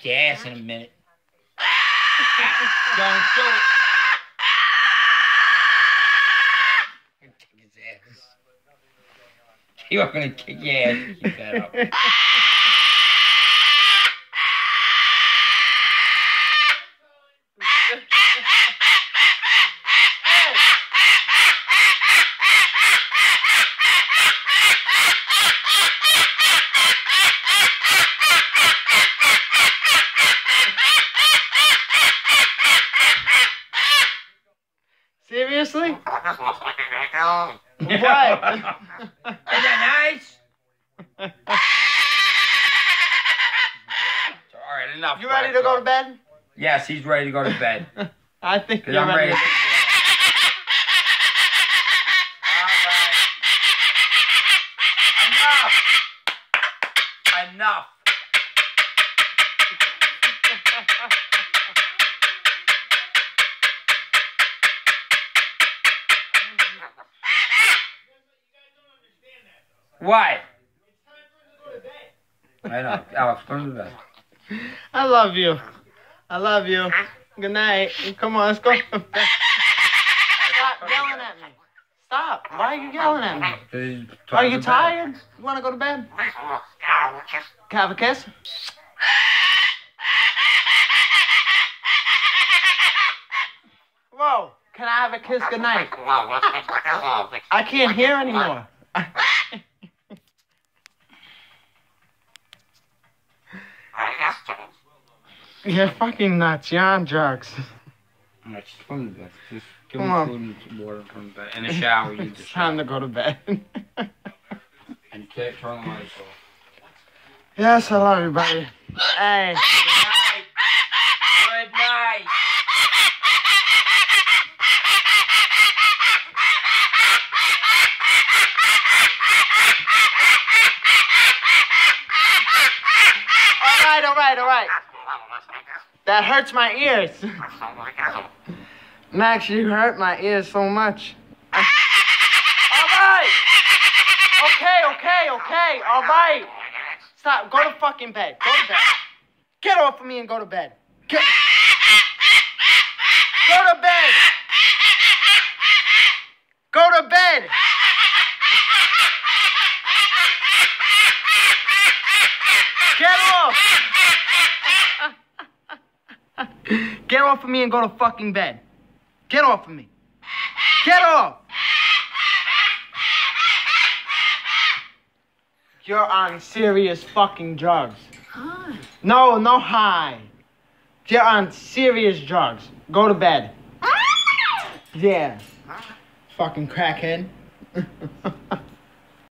gas in a minute. Don't do it. Kick his ass. You're gonna kick your ass and keep that up. Seriously? What? Is that nice? Alright, enough. You ready to go to bed? Yes, he's ready to go to bed. I think you're I'm ready. ready. Enough. What? I know. Alex, go to bed. I love you. I love you. Good night. Come on, let's go. Stop yelling at me. Stop. Why are you yelling at me? Are you tired? You want to go to bed? Have a kiss? Whoa. Can I have a kiss goodnight? I can't hear anymore. You're fucking nuts. You're on drugs. Alright, just go to bed. Just give Come him on. food and some water from bed. In the shower, you It's just time to go to bed. and turn the lights off. Yes, I love you, buddy. Hey. Good night. All right. That hurts my ears. Max, you hurt my ears so much. All right. Okay. All right. Stop. Go to fucking bed. Go to bed. Get off of me and go to bed. Go to bed. Go to bed. Get off. Get off of me and go to fucking bed. Get off of me. Get off. You're on serious fucking drugs. Hi. No high. You're on serious drugs. Go to bed. Yeah. Fucking crackhead.